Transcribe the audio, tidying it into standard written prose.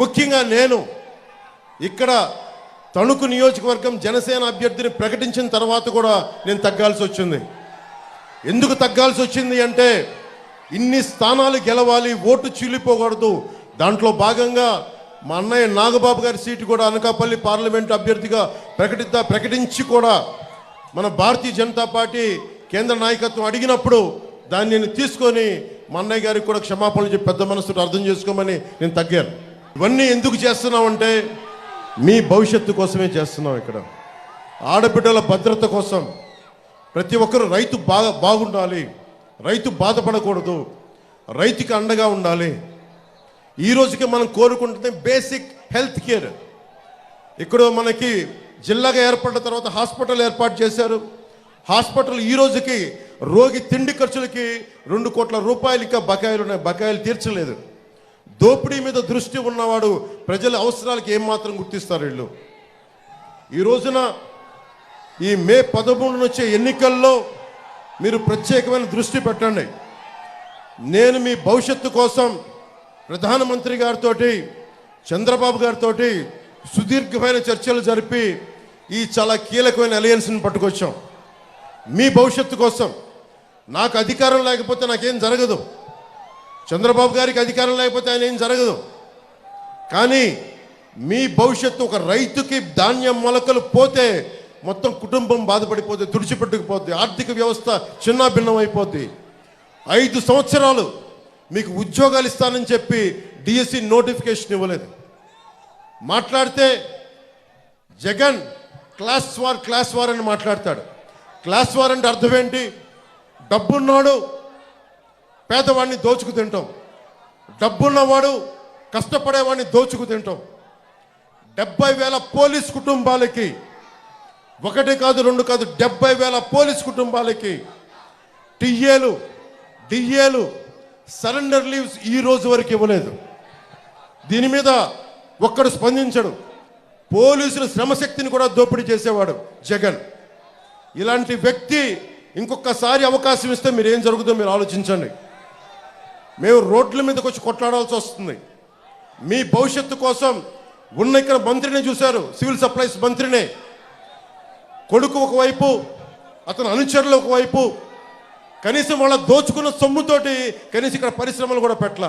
ముఖ్యంగా నేను ఇక్కడ తణుకు నియోజకవర్గం జనసేన అభ్యర్థిని ప్రకటించిన తర్వాత కూడా నేను తగ్గాల్సి వచ్చింది. ఎందుకు తగ్గాల్సి వచ్చింది అంటే ఇన్ని స్థానాలు గెలవాలి, ఓటు చీలిపోకూడదు. దాంట్లో భాగంగా మా అన్నయ్య నాగబాబు గారి సీటు కూడా అనకాపల్లి పార్లమెంట్ అభ్యర్థిగా ప్రకటించి కూడా మన భారతీయ జనతా పార్టీ కేంద్ర నాయకత్వం అడిగినప్పుడు దాన్ని నేను తీసుకొని మా అన్నయ్య గారికి కూడా క్షమాపణలు చెప్పి పెద్ద మనసుతో అర్థం చేసుకోమని నేను తగ్గాను. ఇవన్నీ ఎందుకు చేస్తున్నామంటే మీ భవిష్యత్తు కోసమే చేస్తున్నాం. ఇక్కడ ఆడబిడ్డల భద్రత కోసం ప్రతి ఒక్కరు రైతు బాగుండాలి, రైతు బాధపడకూడదు, రైతుకి అండగా ఉండాలి. ఈ రోజుకి మనం కోరుకుంటుంది బేసిక్ హెల్త్ కేర్. ఇక్కడ మనకి జిల్లాగా ఏర్పడిన తర్వాత హాస్పిటల్ ఏర్పాటు చేశారు. హాస్పిటల్ ఈ రోజుకి రోగి తిండి ఖర్చులకి 2 కోట్ల రూపాయలు ఇంకా బకాయిలు ఉన్నాయి, బకాయిలు తీర్చలేదు. దోపిడీ మీద దృష్టి ఉన్నవాడు ప్రజల అవసరాలకి ఏమాత్రం గుర్తిస్తారు వీళ్ళు. ఈ రోజున ఈ మే 13 వచ్చే ఎన్నికల్లో మీరు ప్రత్యేకమైన దృష్టి పెట్టండి. నేను మీ భవిష్యత్తు కోసం ప్రధానమంత్రి గారితో చంద్రబాబు గారితో సుదీర్ఘమైన చర్చలు జరిపి ఈ చాలా కీలకమైన అలయన్స్ని పట్టుకొచ్చాం. మీ భవిష్యత్తు కోసం. నాకు అధికారం లేకపోతే నాకేం జరగదు, చంద్రబాబు గారికి అధికారం లేకపోతే ఆయన ఏం జరగదు. కానీ మీ భవిష్యత్తు, ఒక రైతుకి ధాన్యం మొలకలు పోతే మొత్తం కుటుంబం బాధపడిపోద్ది, తుడిచిపెట్టుకుపోద్ది, ఆర్థిక వ్యవస్థ చిన్నాభిన్నం అయిపోద్ది. 5 సంవత్సరాలు మీకు ఉద్యోగాలు ఇస్తానని చెప్పి డిఎస్సి నోటిఫికేషన్ ఇవ్వలేదు. మాట్లాడితే జగన్ క్లాస్ వార్ అని మాట్లాడతాడు. క్లాస్ వార్ అంటే అర్థం ఏంటి? డబ్బున్నాడు పేదవాడిని దోచుకు తింటాం, డబ్బున్నవాడు కష్టపడేవాడిని దోచుకు తింటాం. 70,000 పోలీస్ కుటుంబాలకి, 1 కాదు 2 కాదు 70,000 పోలీస్ కుటుంబాలకి డిఏలు సరెండర్ లీవ్స్ ఈ రోజు వరకు ఇవ్వలేదు. దీని మీద ఒక్కడు స్పందించడు. పోలీసుల శ్రమశక్తిని కూడా దోపిడీ చేసేవాడు జగన్. ఇలాంటి వ్యక్తి ఇంకొకసారి అవకాశం ఇస్తే మీరు ఏం జరుగుతుందో మీరు ఆలోచించండి. మేము రోడ్ల మీదకి వచ్చి కొట్లాడాల్సి వస్తుంది. మీ భవిష్యత్తు కోసం ఉన్న ఇక్కడ మంత్రిని చూశారు, సివిల్ సప్లైస్ మంత్రినే. కొడుకు ఒకవైపు, అతను అనుచరులు ఒకవైపు, కనీసం వాళ్ళ దోచుకున్న సొమ్ముతోటి కనీసం ఇక్కడ పరిశ్రమలు కూడా పెట్టాల.